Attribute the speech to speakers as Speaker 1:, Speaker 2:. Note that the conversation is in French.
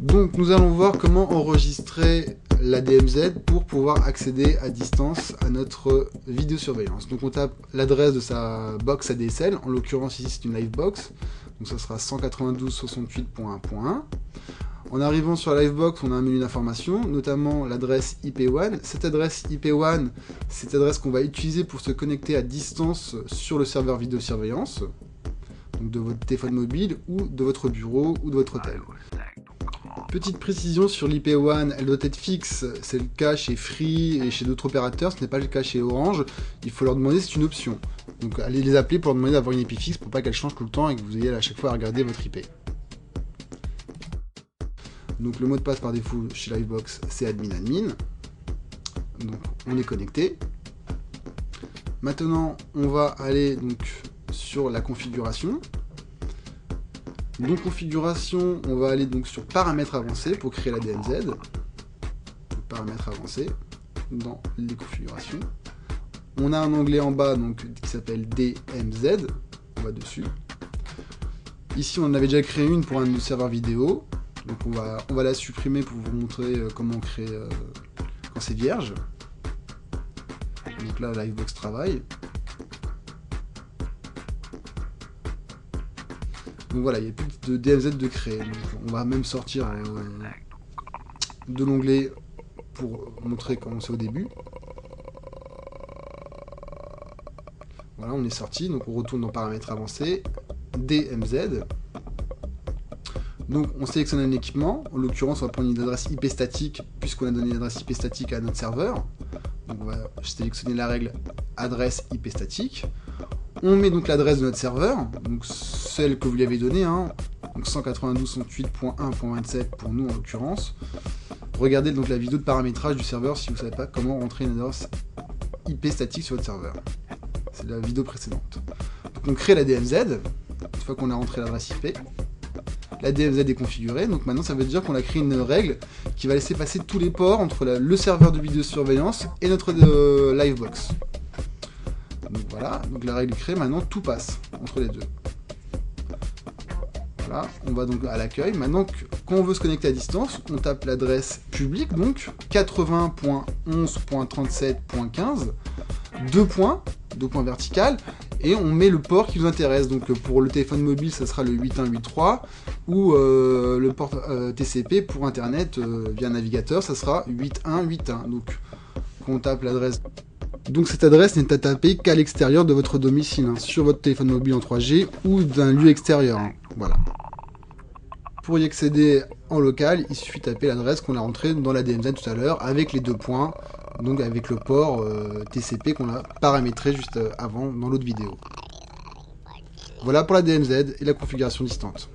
Speaker 1: Donc nous allons voir comment enregistrer la DMZ pour pouvoir accéder à distance à notre vidéosurveillance. Donc on tape l'adresse de sa box ADSL, en l'occurrence ici c'est une Livebox, donc ça sera 192.68.1.1. En arrivant sur la Livebox, on a un menu d'information, notamment l'adresse IP1. Cette adresse IP1, c'est l'adresse qu'on va utiliser pour se connecter à distance sur le serveur vidéosurveillance, donc de votre téléphone mobile ou de votre bureau ou de votre hôtel. Petite précision sur l'IP1, elle doit être fixe, c'est le cas chez Free et chez d'autres opérateurs, ce n'est pas le cas chez Orange, il faut leur demander, c'est une option. Donc allez les appeler pour leur demander d'avoir une IP fixe pour pas qu'elle change tout le temps et que vous ayez à chaque fois à regarder votre IP. Donc le mot de passe par défaut chez Livebox c'est admin. Donc on est connecté. Maintenant on va aller donc sur la configuration. Donc configuration, on va aller donc sur paramètres avancés pour créer la DMZ. Donc, paramètres avancés dans les configurations. On a un onglet en bas donc qui s'appelle DMZ. On va dessus. Ici on en avait déjà créé une pour un serveur vidéo. Donc on va la supprimer pour vous montrer comment on crée quand c'est vierge. Donc là Livebox travaille. Donc voilà, il n'y a plus de DMZ de créer. Donc on va même sortir de l'onglet pour montrer comment c'est au début. Voilà, on est sorti. Donc on retourne dans paramètres avancés. DMZ. Donc on sélectionne un équipement. En l'occurrence, on va prendre une adresse IP statique puisqu'on a donné une adresse IP statique à notre serveur. Donc on va sélectionner la règle adresse IP statique. On met donc l'adresse de notre serveur, donc celle que vous lui avez donnée, hein, donc 192.168.1.27 pour nous en l'occurrence. Regardez donc la vidéo de paramétrage du serveur si vous ne savez pas comment rentrer une adresse IP statique sur votre serveur. C'est la vidéo précédente. Donc on crée la DMZ, une fois qu'on a rentré l'adresse IP. La DMZ est configurée, donc maintenant ça veut dire qu'on a créé une règle qui va laisser passer tous les ports entre le serveur de vidéosurveillance et notre Livebox. Donc voilà, donc la règle est créée, maintenant tout passe entre les deux. Voilà, on va donc à l'accueil. Maintenant, quand on veut se connecter à distance, on tape l'adresse publique, donc 80.11.37.15, deux points vertical, et on met le port qui nous intéresse. Donc pour le téléphone mobile, ça sera le 8183, ou le port TCP pour Internet via navigateur, ça sera 8181. Donc quand on tape l'adresse... Donc cette adresse n'est à taper qu'à l'extérieur de votre domicile, hein, sur votre téléphone mobile en 3G ou d'un lieu extérieur. Hein, voilà. Pour y accéder en local, il suffit de taper l'adresse qu'on a rentrée dans la DMZ tout à l'heure avec les deux points, donc avec le port TCP qu'on a paramétré juste avant dans l'autre vidéo. Voilà pour la DMZ et la configuration distante.